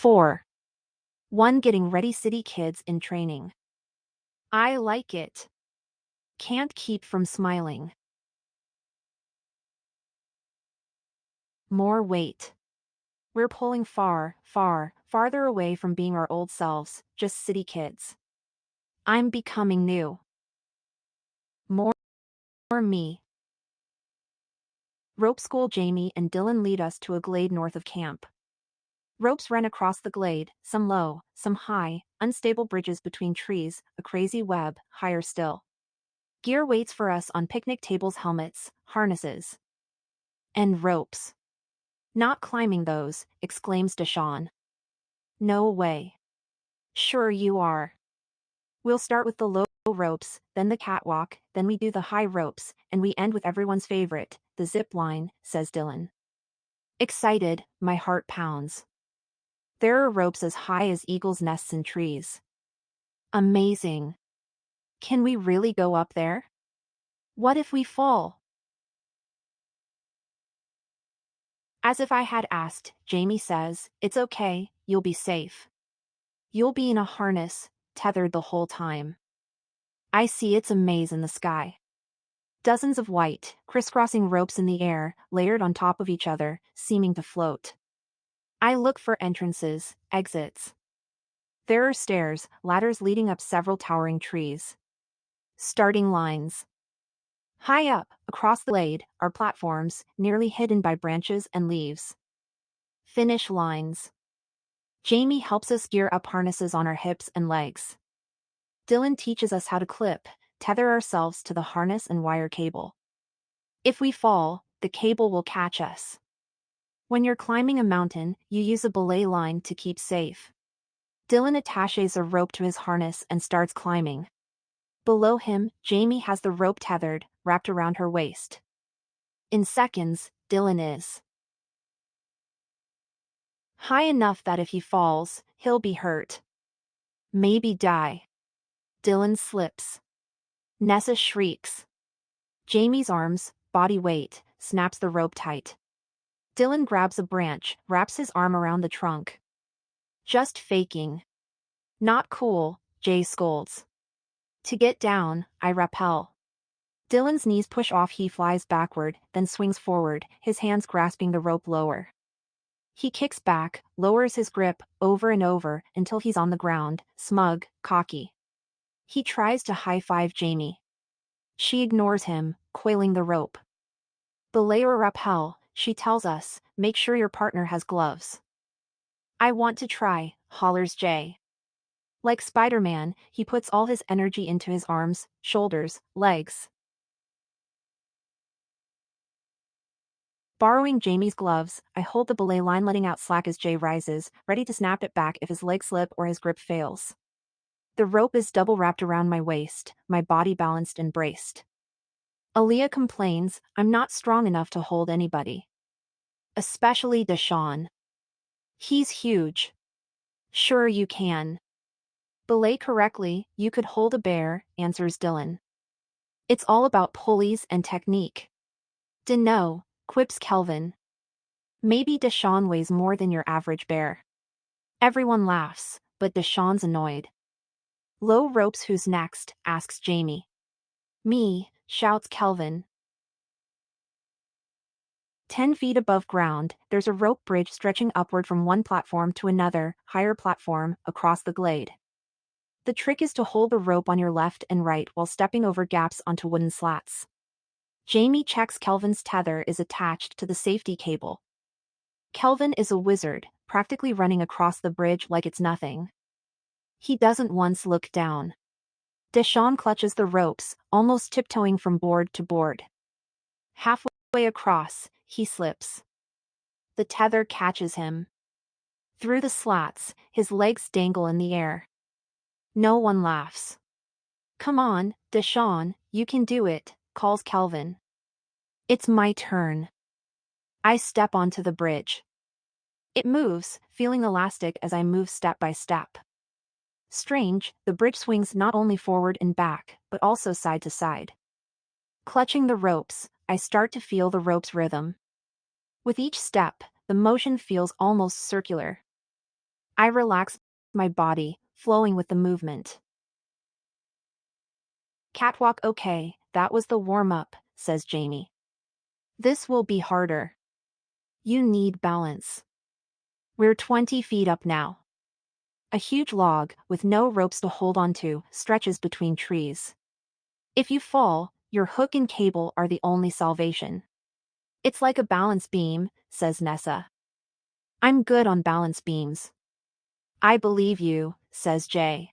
4. 1. Getting ready. City kids in training. I like it. Can't keep from smiling. More weight. We're pulling farther away from being our old selves, just city kids. I'm becoming new. More me. Rope school. Jamie and Dylan lead us to a glade north of camp. Ropes run across the glade, some low, some high, unstable bridges between trees, a crazy web, higher still. Gear waits for us on picnic tables, helmets, harnesses. And ropes. Not climbing those, exclaims Deshawn. No way. Sure you are. We'll start with the low ropes, then the catwalk, then we do the high ropes, and we end with everyone's favorite, the zip line, says Dylan. Excited, my heart pounds. There are ropes as high as eagles' nests in trees. Amazing. Can we really go up there? What if we fall? As if I had asked, Jamie says, it's okay, you'll be safe. You'll be in a harness, tethered the whole time. I see. It's a maze in the sky. Dozens of white, crisscrossing ropes in the air, layered on top of each other, seeming to float. I look for entrances, exits. There are stairs, ladders leading up several towering trees. Starting lines. High up, across the glade, are platforms, nearly hidden by branches and leaves. Finish lines. Jamie helps us gear up harnesses on our hips and legs. Dylan teaches us how to clip, tether ourselves to the harness and wire cable. If we fall, the cable will catch us. When you're climbing a mountain, you use a belay line to keep safe. Dylan attaches a rope to his harness and starts climbing. Below him, Jamie has the rope tethered, wrapped around her waist. In seconds, Dylan is high enough that if he falls, he'll be hurt. Maybe die. Dylan slips. Nessa shrieks. Jamie's arms, body weight, snaps the rope tight. Dylan grabs a branch, wraps his arm around the trunk. Just faking. Not cool, Jay scolds. To get down, I rappel. Dylan's knees push off. He flies backward, then swings forward, his hands grasping the rope lower. He kicks back, lowers his grip, over and over, until he's on the ground, smug, cocky. He tries to high-five Jamie. She ignores him, coiling the rope. Belay or rappel, she tells us, make sure your partner has gloves. I want to try, hollers Jay. Like Spider-Man, he puts all his energy into his arms, shoulders, legs. Borrowing Jamie's gloves, I hold the belay line, letting out slack as Jay rises, ready to snap it back if his legs slip or his grip fails. The rope is double wrapped around my waist, my body balanced and braced. Aaliyah complains, I'm not strong enough to hold anybody. Especially Deshawn. He's huge. Sure you can. Belay correctly, you could hold a bear, answers Dylan. It's all about pulleys and technique. Dunno, quips Kelvin. Maybe Deshawn weighs more than your average bear. Everyone laughs, but Deshawn's annoyed. Low ropes. Who's next? Asks Jamie. Me, shouts Kelvin. 10 feet above ground, there's a rope bridge stretching upward from one platform to another, higher platform, across the glade. The trick is to hold the rope on your left and right while stepping over gaps onto wooden slats. Jamie checks Kelvin's tether is attached to the safety cable. Kelvin is a wizard, practically running across the bridge like it's nothing. He doesn't once look down. Deshawn clutches the ropes, almost tiptoeing from board to board. Halfway across, he slips. The tether catches him. Through the slats, his legs dangle in the air. No one laughs. Come on, Deshawn, you can do it, calls Kelvin. It's my turn. I step onto the bridge. It moves, feeling elastic as I move step by step. Strange, the bridge swings not only forward and back, but also side to side. Clutching the ropes, I start to feel the rope's rhythm. With each step, the motion feels almost circular. I relax my body, flowing with the movement. Catwalk okay, that was the warm-up, says Jamie. This will be harder. You need balance. We're 20 feet up now. A huge log, with no ropes to hold onto, stretches between trees. If you fall, your hook and cable are the only salvation. It's like a balance beam, says Nessa. I'm good on balance beams. I believe you, says Jay.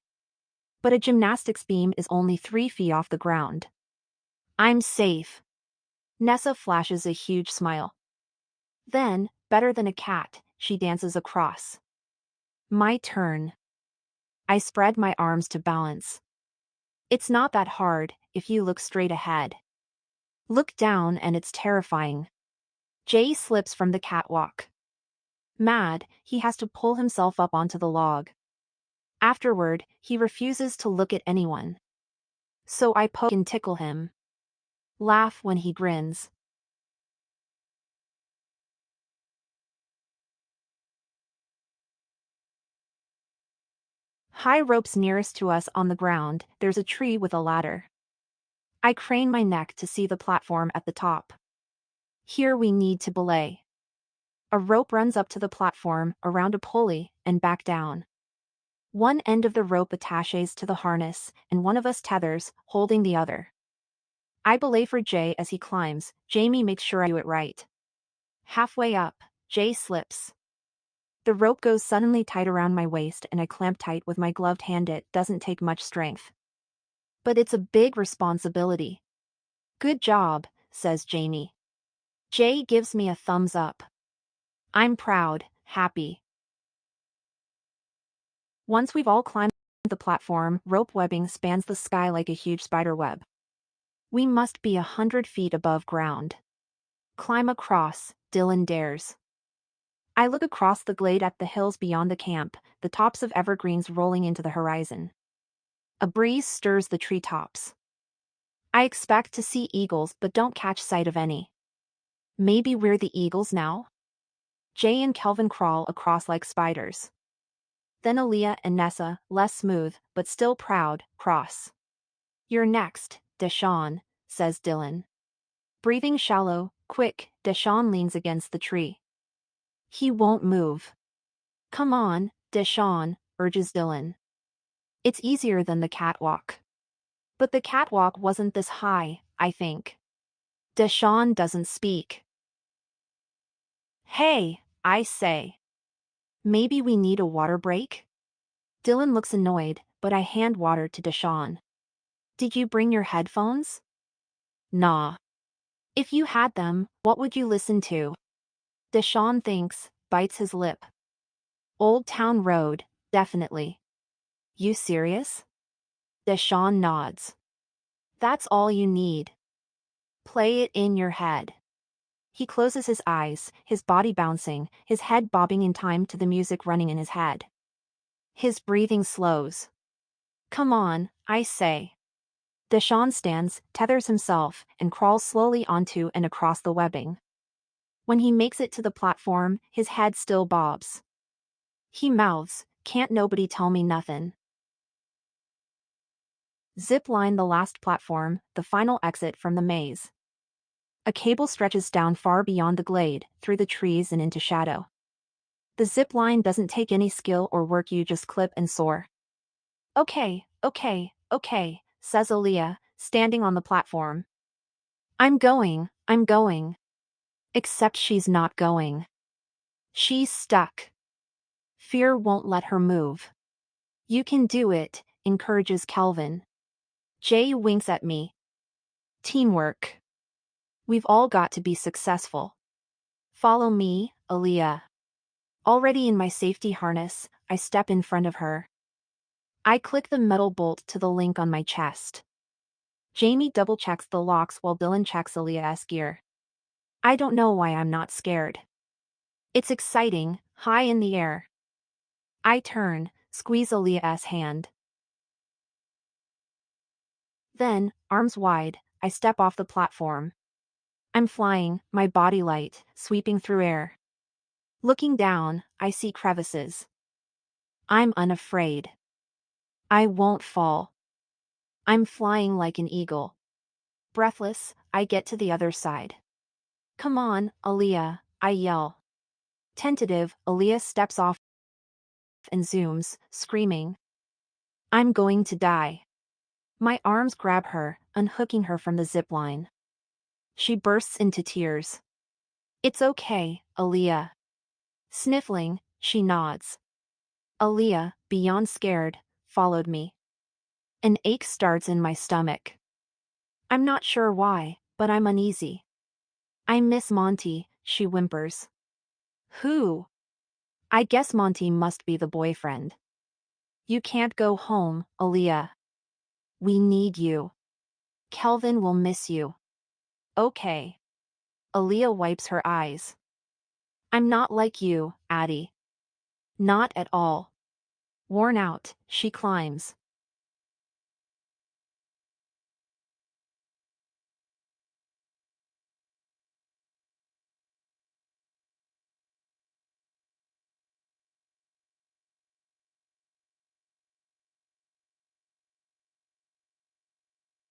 But a gymnastics beam is only 3 feet off the ground. I'm safe. Nessa flashes a huge smile. Then, better than a cat, she dances across. My turn. I spread my arms to balance. It's not that hard, if you look straight ahead. Look down and it's terrifying. Jay slips from the catwalk. Mad, he has to pull himself up onto the log. Afterward, he refuses to look at anyone. So I poke and tickle him. Laugh when he grins. High ropes nearest to us on the ground, there's a tree with a ladder. I crane my neck to see the platform at the top. Here we need to belay. A rope runs up to the platform, around a pulley, and back down. One end of the rope attaches to the harness, and one of us tethers, holding the other. I belay for Jay as he climbs. Jamie makes sure I do it right. Halfway up, Jay slips. The rope goes suddenly tight around my waist and I clamp tight with my gloved hand. It doesn't take much strength. But it's a big responsibility. Good job, says Jamie. Jay gives me a thumbs up. I'm proud, happy. Once we've all climbed the platform, rope webbing spans the sky like a huge spider web. We must be 100 feet above ground. Climb across, Dylan dares. I look across the glade at the hills beyond the camp, the tops of evergreens rolling into the horizon. A breeze stirs the treetops. I expect to see eagles but don't catch sight of any. Maybe we're the eagles now? Jay and Kelvin crawl across like spiders. Then Aaliyah and Nessa, less smooth, but still proud, cross. You're next, Deshawn, says Dylan. Breathing shallow, quick, Deshawn leans against the tree. He won't move. Come on, Deshawn, urges Dylan. It's easier than the catwalk. But the catwalk wasn't this high, I think. Deshawn doesn't speak. Hey, I say. Maybe we need a water break? Dylan looks annoyed, but I hand water to Deshawn. Did you bring your headphones? Nah. If you had them, what would you listen to? Deshawn thinks, bites his lip. Old Town Road, definitely. You serious? Deshawn nods. That's all you need. Play it in your head. He closes his eyes, his body bouncing, his head bobbing in time to the music running in his head. His breathing slows. Come on, I say. Deshawn stands, tethers himself, and crawls slowly onto and across the webbing. When he makes it to the platform, his head still bobs. He mouths, "Can't nobody tell me nothin'." Zip line the last platform, the final exit from the maze. A cable stretches down far beyond the glade, through the trees and into shadow. The zip line doesn't take any skill or work, you just clip and soar. Okay, says Aaliyah, standing on the platform. I'm going. Except she's not going. She's stuck. Fear won't let her move. You can do it, encourages Kelvin. Jay winks at me. Teamwork. We've all got to be successful. Follow me, Aaliyah. Already in my safety harness, I step in front of her. I click the metal bolt to the link on my chest. Jamie double-checks the locks while Dylan checks Aaliyah's gear. I don't know why I'm not scared. It's exciting, high in the air. I turn, squeeze Aaliyah's hand. Then, arms wide, I step off the platform. I'm flying, my body light, sweeping through air. Looking down, I see crevices. I'm unafraid. I won't fall. I'm flying like an eagle. Breathless, I get to the other side. Come on, Aaliyah, I yell. Tentative, Aaliyah steps off and zooms, screaming. I'm going to die. My arms grab her, unhooking her from the zip line. She bursts into tears. It's okay, Aaliyah. Sniffling, she nods. Aaliyah, beyond scared, followed me. An ache starts in my stomach. I'm not sure why, but I'm uneasy. I miss Monty, she whimpers. Who? I guess Monty must be the boyfriend. You can't go home, Aaliyah. We need you. Kelvin will miss you. Okay. Aaliyah wipes her eyes. I'm not like you, Addie. Not at all. Worn out, she climbs.